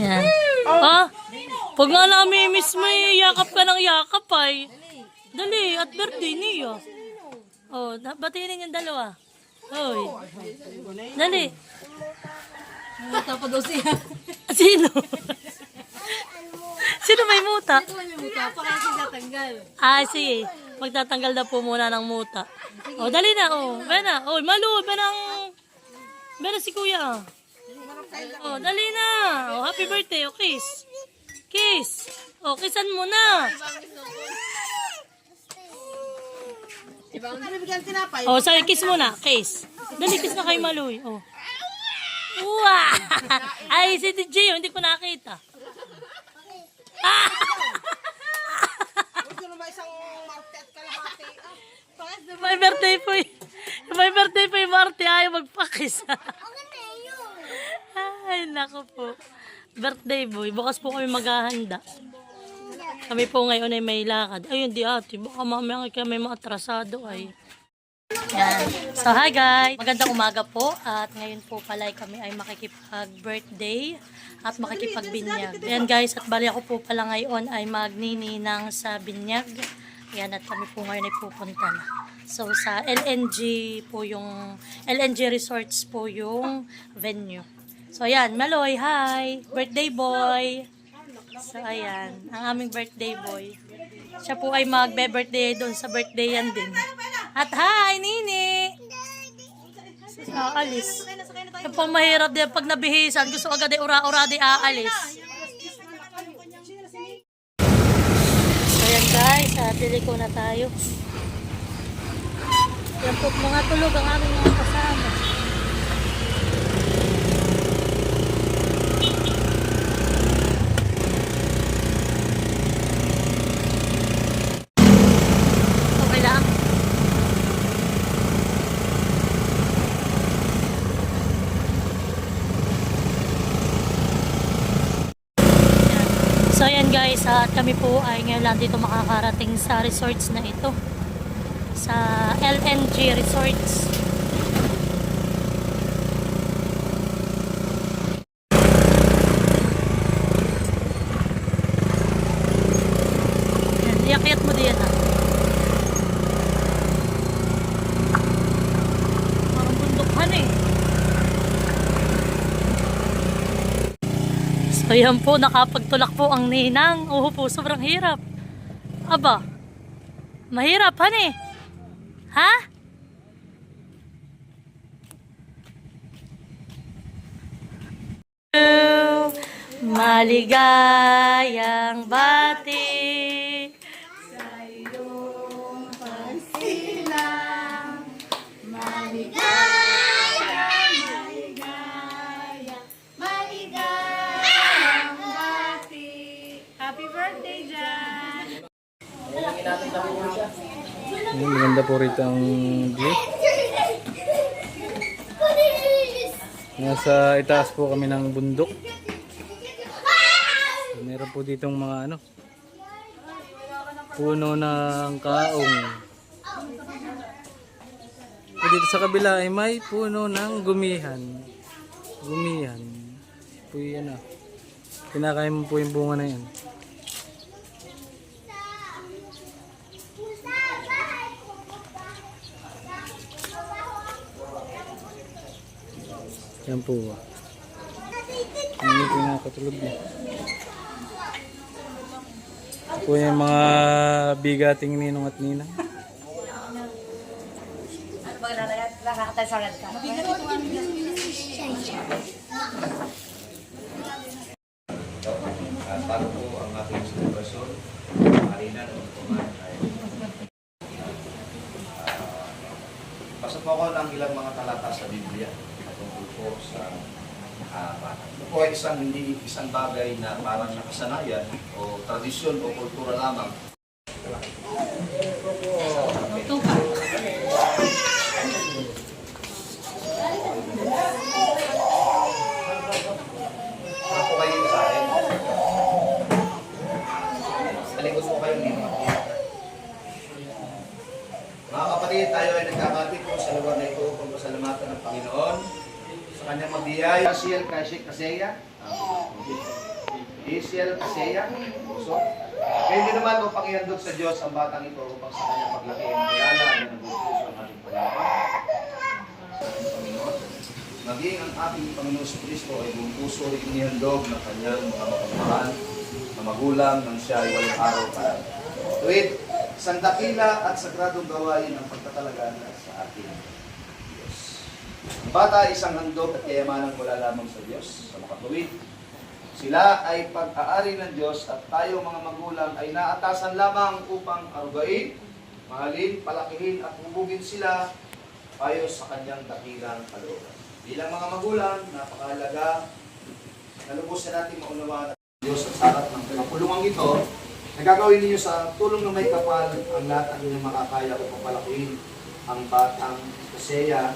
Yan. Ah, pag nga nami-miss mo yakap ka ng yakap ay. Dali, at birthday niya. Oh, batiin yung dalawa. Hoy. Dali. Muta pa daw siya. Sino? Sino may muta? Ito may muta pa kasi tatanggal. Ah, sige. Magtatanggal na po muna ng muta. Oh, dali na. Oh, bena. Oh, malu. Bena si kuya. Oh, dali na. Oh, happy birthday. Oh, kiss. Kiss. Oh, kissan mo na. Ibang bibigyan tinapay. Oh, sorry, kiss mo na. Kiss. Dali, kiss na kay Maluy. Oh. Wow! Ay, si DJ, hindi ko nakita. Gusto na ba isang market kalahati? May birthday po may birthday po yung Marty. Ayaw magpakis. Ay, naku po. Birthday boy. Bukas po kami maghahanda. Kami po ngayon ay may lakad. Ayun, di ate. Baka mamaya kami maatrasado ay. Yan. So, hi guys. Magandang umaga po. At ngayon po pala kami ay makikipag-birthday at makikipag-binyag. Ayan guys. At bali ako po pala ngayon ay magnininang sa binyag. Ayan. At kami po ngayon ay pupunta na. So, sa LNG po yung, LNG Resorts po yung venue. So, ayan. Maloy, hi. Birthday boy. So, ayan. Ang aming birthday boy. Siya po ay magbe-birthday doon sa birthday yan din. At hi, Nini! Aalis. Yung pang mahirap din pag nabihisan. Gusto agad ay ura-ura di aalis. So, ayan guys. Diliko na tayo. Yan po mga tulog ang aming mga kasama. Okay lang. So ayan guys, at kami po ay ngayon lang dito makakarating sa resorts na ito. Sa LNG Resorts. Yan, iyakyat mo diyan ah. Parang bundukhan eh. So yan po, nakapagtulak po ang ninang. Oo po, sobrang hirap. Aba, mahirap han eh. Ha? Maligayang bati sa iyong pagsilang. Maligayang bati. Happy birthday, Jan! Maganda po rito ang view. Nasa itaas po kami ng bundok. Meron po ditong mga puno ng kaong. Dito sa kabila ay may puno ng gumihan. Gumihan. Po yan kinakain mo po yung bunga na yan. Yan po. Hindi po nakatulog na. Ito po yung mga bigating ninong at ninang. Bago po ang ating selebrasyon, Marina, basta po ako ng ilang mga talata sa Biblia patungkol po sa bata. Ito po ay hindi isang bagay na parang nakasanayan o tradisyon o kultura lamang. Para po kayo sa akin. Talikod po kayo dito. Mga kapatid, tayo ay nagkakapit po sa lugar na ito kung pasalamatan ng Panginoon sa kanyang mabiyay. Kasiyel kay Sheikh Kaseya. Hazel Casella, puso. Kaya hindi naman upang ihandog sa Diyos ang batang ito upang sa kanyang paglaki ay kilala na nagbubuso ang ating paglaban sa ating Panginoon. Maging ang ating Panginoon sa Kristo ay buong puso ay inihandog ng kanyang mga mapagmahal na magulang nang siya ay walang araw para. Tuwid, isang dakila at sagradong gawain ang pagtatalaga sa ating Diyos. Ang bata ay isang handog at kayamanang mula lamang sa Diyos sa makatuwid. Sila ay pag-aari ng Diyos at tayo mga magulang ay naatasan lamang upang arugain, mahalin, palakihin at hubugin sila payo sa kanyang dakilang kalooban. Bilang mga magulang, napakahalaga na lubusan natin maunawaan ng Diyos at sarat ng kapulungan ito na gagawin ninyo sa tulong ng may kapal ang lahat ng inyong makakaya upang palakihin ang batang Casella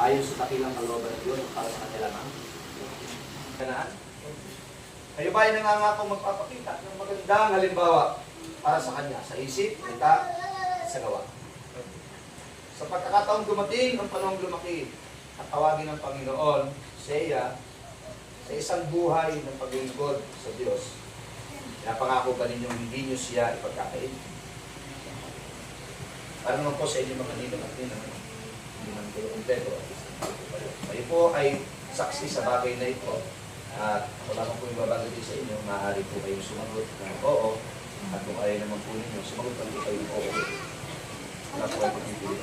ayon sa dakilang kalooban ng Diyos para sa kanila lamang. Kanaan? Kayo ba ay nangangako magpapakita ng magandang halimbawa para sa Kanya, sa isip, salita, sa gawa? Sa pagkakataong dumating ang panahong lumaki at tawagin ng Panginoon, Casella, sa isang buhay ng paglilingkod sa Diyos, napangako ba ninyong hindi nyo siya ipagkakain? Para naman po sa inyo mga ninong at ninang, hindi naman kayo kumpleto. Kayo po ay saksi sa bagay na ito. At wala kong po ibabagay sa inyo, maaari po kayong sumagot ng oo. At kung ayaw naman po ninyo, sumagot lang po kayo ng oo. Wala po kayo pagpipili.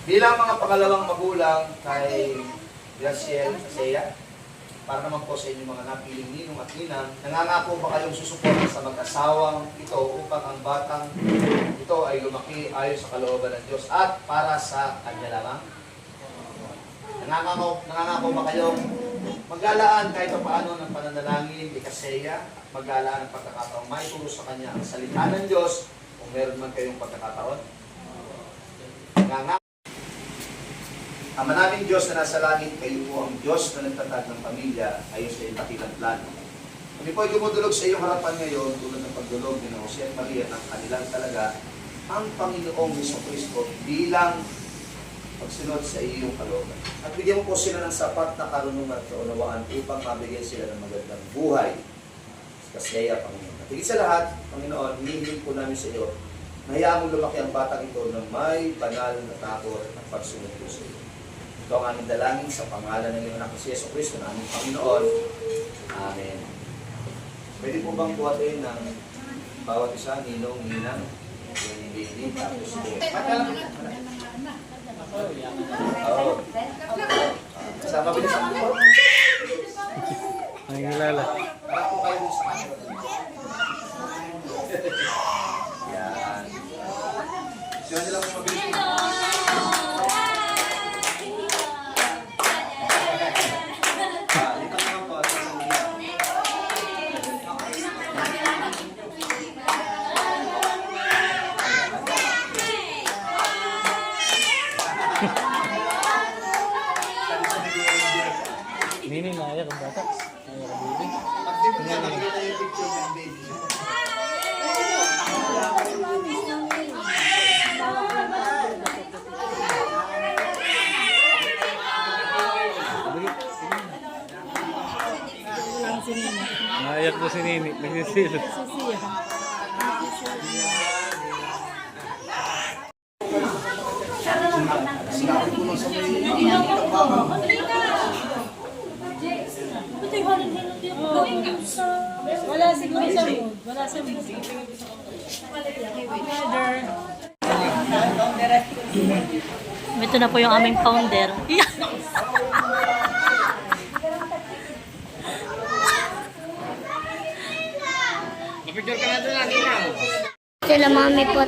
Bilang mga pangalawang magulang kay Graciel Casella, para naman po sa inyo mga napiling ninong at ninang, nangangako ba kayong susuporta sa mag-asawang ito upang ang batang ito ay lumaki ayon sa kalooban ng Diyos at para sa kanya lamang? Nangangako ba kayong maglalaan kahit paano ng pananalangin kay Casella, maglalaan ng pagkakataon may turo sa kanya ang salita ng Diyos kung meron man kayong pagkakataon? Nangangako. Ama naming Diyos na nasa langit, kayo po ang Diyos na nagtatag ng pamilya ayon sa iyong dakilang plano. Kami po ay dumudulog sa iyong harapan ngayon tulad ng pagdulog ni Jose at Maria ng kanilang talaga ang Panginoong Jesucristo bilang pagsunod sa iyong kalooban. At bigyan mo po sila ng sapat na karunungan at kaunawaan upang mabigyan sila ng magandang buhay. Casella, Panginoon. At higit sa lahat, Panginoon, hinihiling po namin sa iyo na hayaan mo lumaki ang batang ito na may banal na takot at pagsunod po sa iyo. Ito ang aming dalangin sa pangalan ng iyong anak si Jesucristo na aming Panginoon. Amen. Pwede po bang buhatin ng bawat isa, ninong, ninang, yung baby, tapos po. Oo. Kasama bilis ang po. Ang kilala. Para po kayo sa kanila. Yan. Sila nila po mabilis. Lipat naman po. Nini, naiyak ang bata. Naiyak ang baby. Pag di mo niya nakikita yung picture ng baby. Naiyak na si Nini. Nagsisilo. Sinabi ko lang sa may Wala siguro sa mood. Wala sa mood. Ito na po yung aming founder. Sila mami po,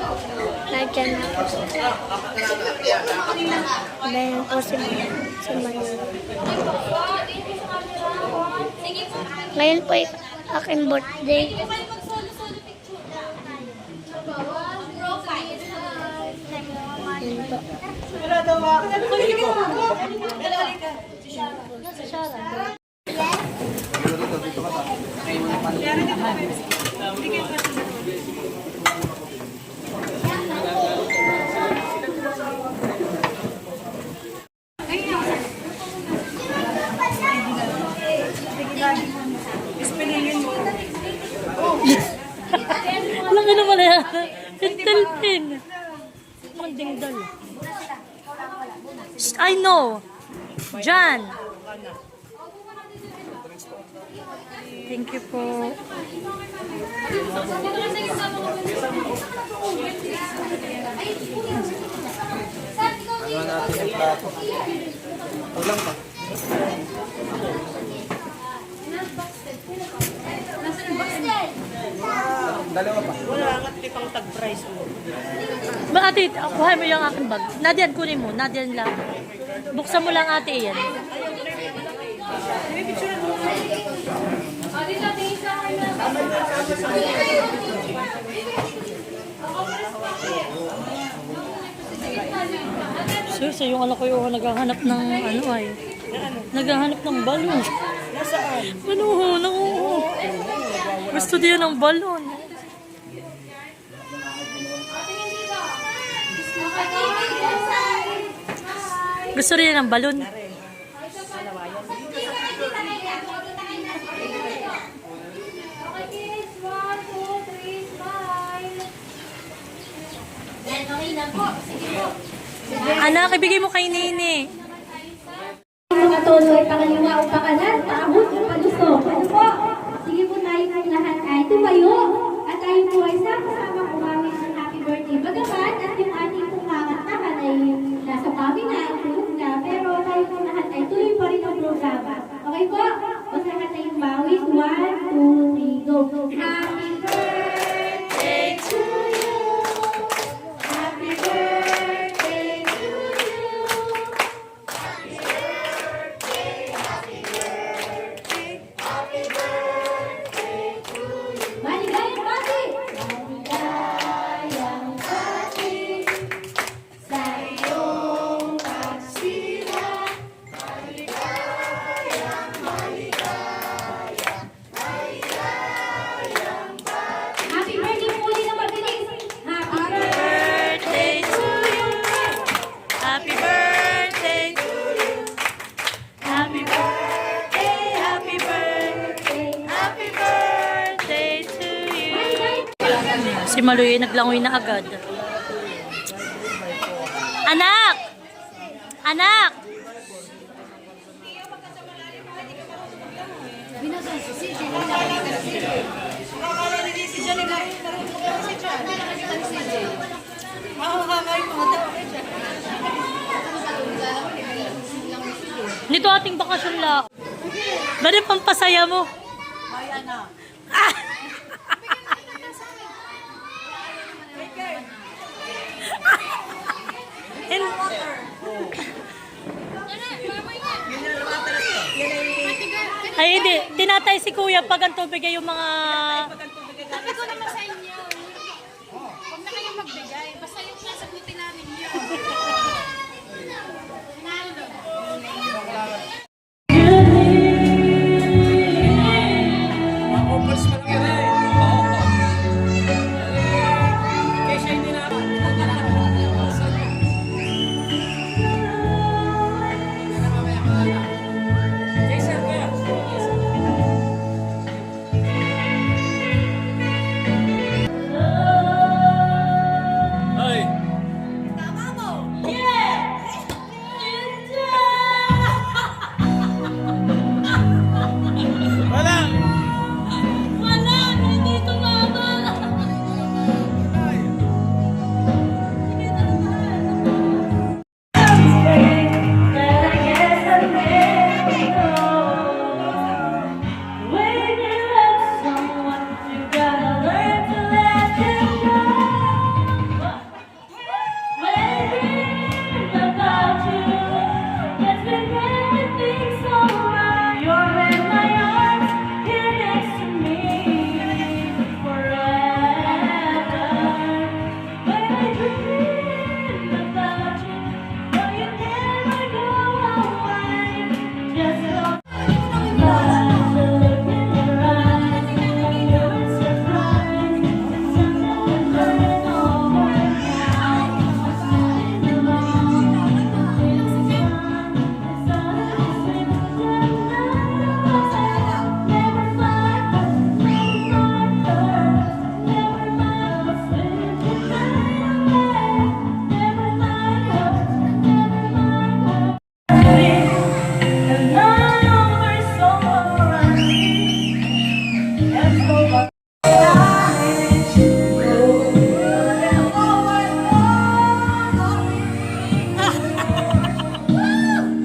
nandiyan na po. Dahil po si Manila. Ngayon po ay aking birthday. Yun po. Delphin. Ang dingdal. I know. Jan. Thank you po. Ano natin yung plato? Kulang pa. Dalawa pa. Ba ate, kuha mo yung aking bag. Nadiyan, kunin mo. Nadiyan lang. Buksan mo lang ate yan. Seryoso, yung anak ko yung naghahanap ng ano ay. Naghahanap ng balon. Nasaan? Ano, gusto din ng balon. Gusto rin ng balon. Anak, ibigay mo kay Nene. Mga tolo ay pangaliwa o pakanan, paabot o palusok. Ano po? Sige po tayo ng lahat ay tumayo at tayo po ay sama-sama kumamit ng happy birthday. Bagaman at yung ating pong kakantahan ay nasa kami na, tulog na, pero tayo po lahat ay tuloy pa rin ang programa. Okay po? Basta lahat tayong bawis. 1, 2, 3, go. Happy birthday to you. Happy birthday to you. Maligayang pati! Maligayang pati sa iyong pagsira. Happy birthday po ulit na mabilis! Happy Birthday to you. Happy birthday to you. Happy birthday, happy birthday, happy birthday to you. Si Maloy naglangoy na agad. Anak! Anak! Nito ating bakasyon lang. Bari pampasaya mo. Ah! Ay, hindi. Tinatay si kuya pag ang tubig ay yung mga... Sabi ko naman sa inyo, huwag na kayong magbigay. Basta yung nasagutin namin yun.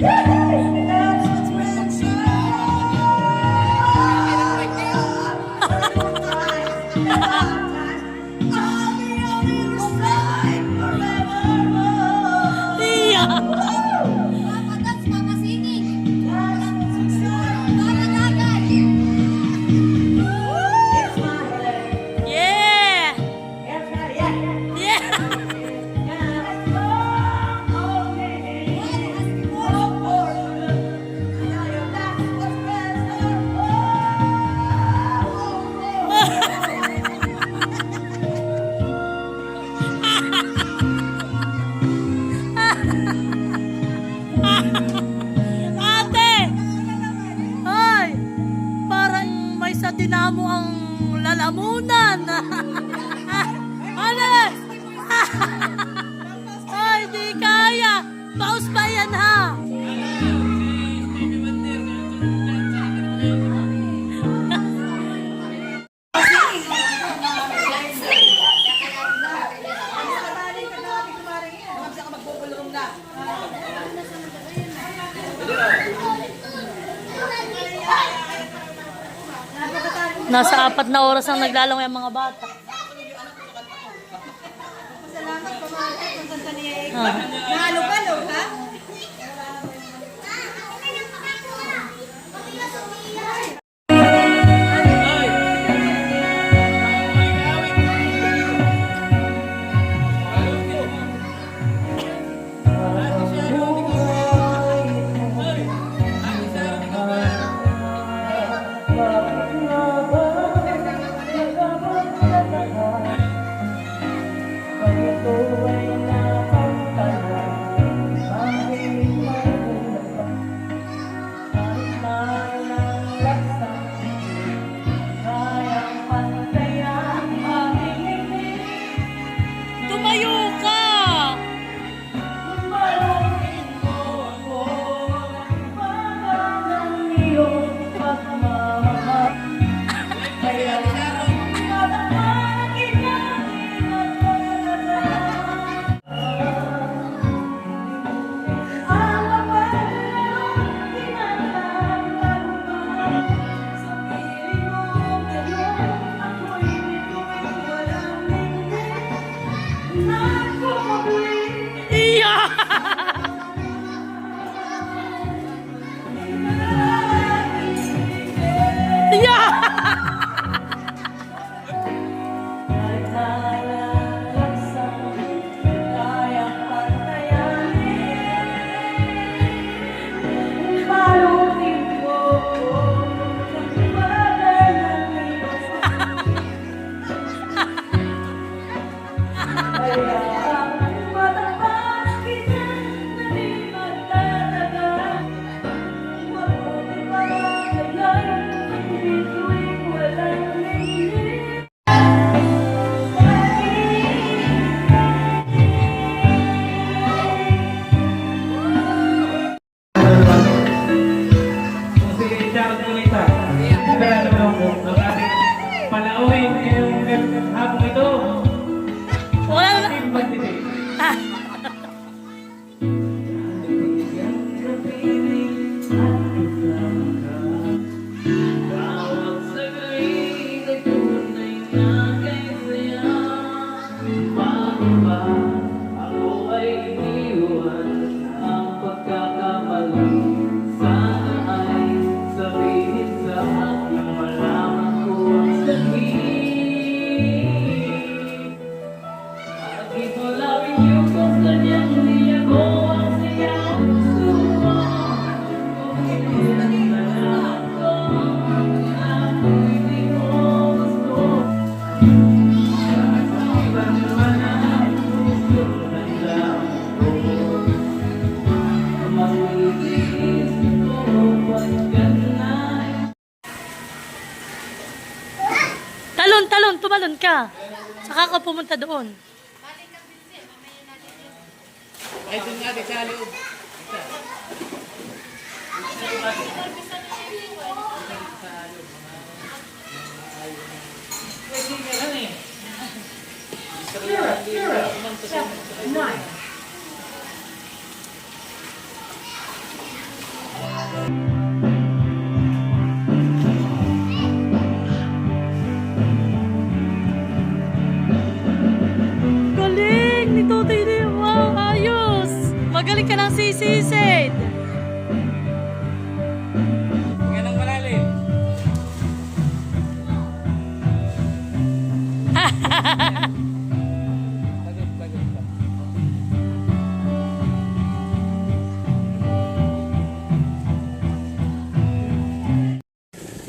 Iya. Yeah. Yeah. Ate! Ay! Parang may sa dinamo ang lalamunan. Ano? Ay, di kaya. Paus pa yan ha. Nasa 4 na oras ang naglalong yung mga bata. Nalog-alog, ha? Tumayo ka! Iya! Iya! Palauin ngayong hapong ito. Wala na. Ah. Talon, tumalon ka. Saka ka pumunta doon. Ay, doon nga, di sa loob. Galing ni Totoy Lee. Wow, ayos. Magaling ka ng sisisid. Yan ang malalim.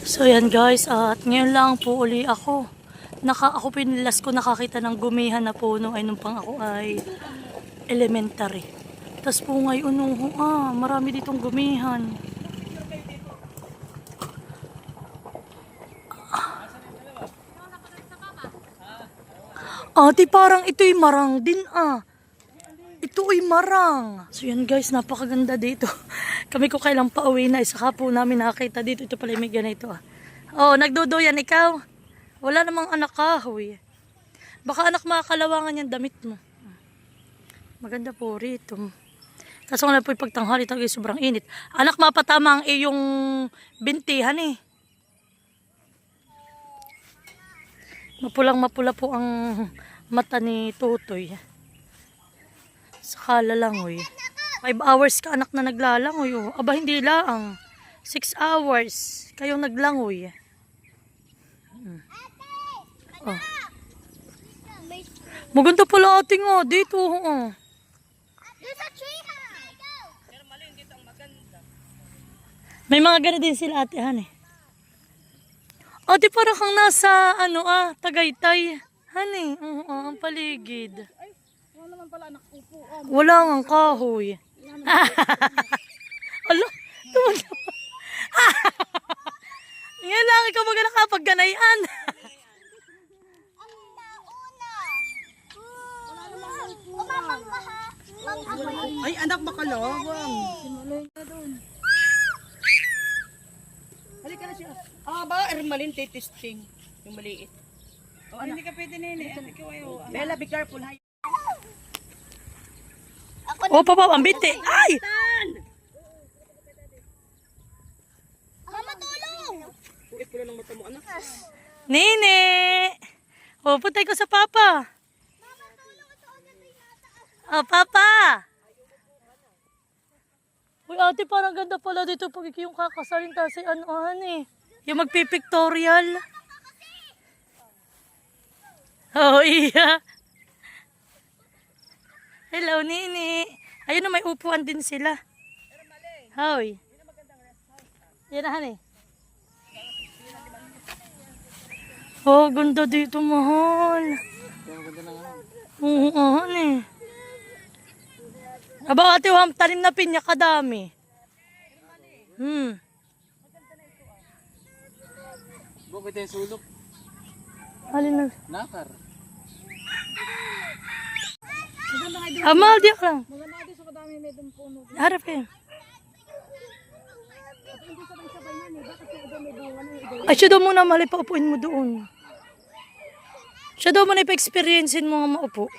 So yan guys, at ngayon lang po uli ako. Ako pinilas ko nakakita ng gumihan na puno ay nung pang ako ay elementary. Tapos po ngayon, marami ditong gumihan. Ate, parang ito'y marang din Ito ay marang. So yan guys, napakaganda dito. Kami ko kailang pauwi na. Saka po namin nakakita dito. Ito pala may ganito Oh, nagduduyan ikaw. Wala namang anak kahoy. Baka anak makakalawangan yung damit mo. Maganda po rito. Kaso nga na po yung pagtanghali talaga sobrang init. Anak mapatama ang iyong bintihan Mapulang-mapula po ang mata ni Tutoy. Sakala langoy. 5 hours ka anak na naglalangoy. Aba hindi lang. 6 hours. Kayong naglangoy. Maganda pala ating dito. May mga ganun din sila ate Ate parang kang nasa Tagaytay. Ang paligid. Wala naman pala anak upo. Wala nga kahoy. Alo, tuwan na. Ngayon lang ikaw magana kapag ganayan. Ay, anak makalawang. Halika na siya. Ba, Ermalin, testing. Yung maliit. Hindi ka pwede nene. Bella, be careful. Papa, ang biti. Ay! Mama, tulong! Kuit ko lang mata mo, anak. Nene! Putay ko sa papa. Papa! Uy, ate, parang ganda pala dito pag yung kakasalin kasi yung magpipictorial. Iya. Hello, Nini. Ayun na, may upuan din sila. Hoy. Yan na, ganda dito, mahal. Oo, Aba, ate, tanim na pinya kadami. Bukit yung sulok. Alin na? Nakar. Amal, di ka lang. Maganda din sa kadami may dun puno. Harap kayo. Ay, siya daw muna, mali, paupuin mo doon. Siya daw muna ipa-experiencein mo nga maupo.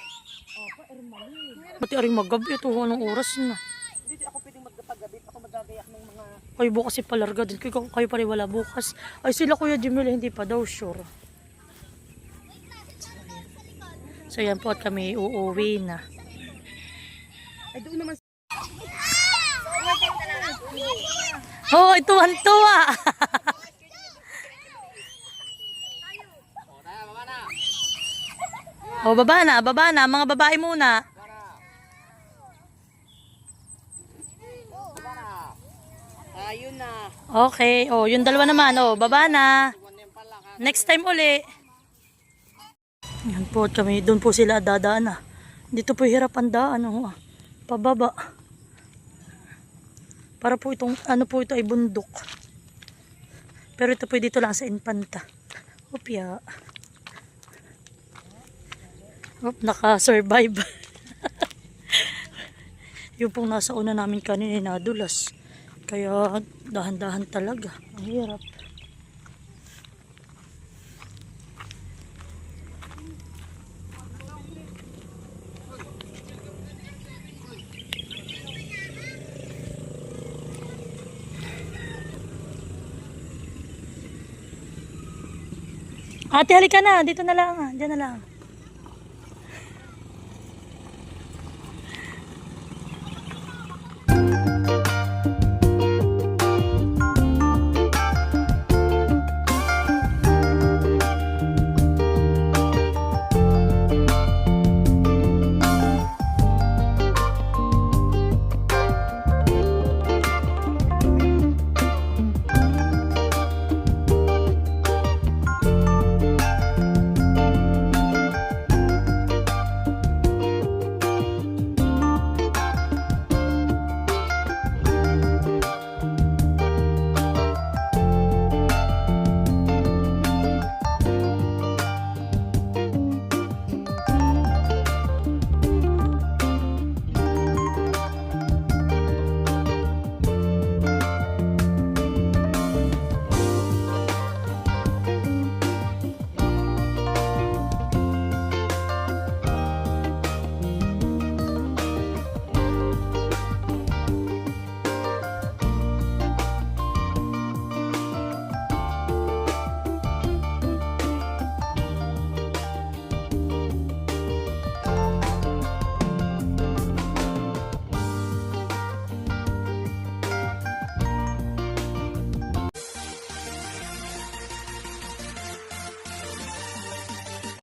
Pati aring magabi, ito anong oras na. Dito ako pwedeng magpagabi. Ako magagayak ng mga... Ay, bukas ipalarga din. Kayo pa rin wala bukas. Ay, sila Kuya Jimmy, hindi pa daw sure. So, yan po at kami uuwi na. Ay, doon naman. Ito ang tuwa. Baba na. Mga babae muna. Ayun na. Okay. Yung dalawa naman. Baba na. Next time uli. Yan po at kami. Doon po sila dadaan. Dito po hirap ang daan. Pababa. Para po itong, ito ay bundok. Pero ito po dito lang sa Infanta. Opya. Naka-survive. Yung pong nasa una namin kanina nadulas. Kaya dahan-dahan talaga. Ang hirap. Ate, halika na. Dito na lang. Diyan na lang.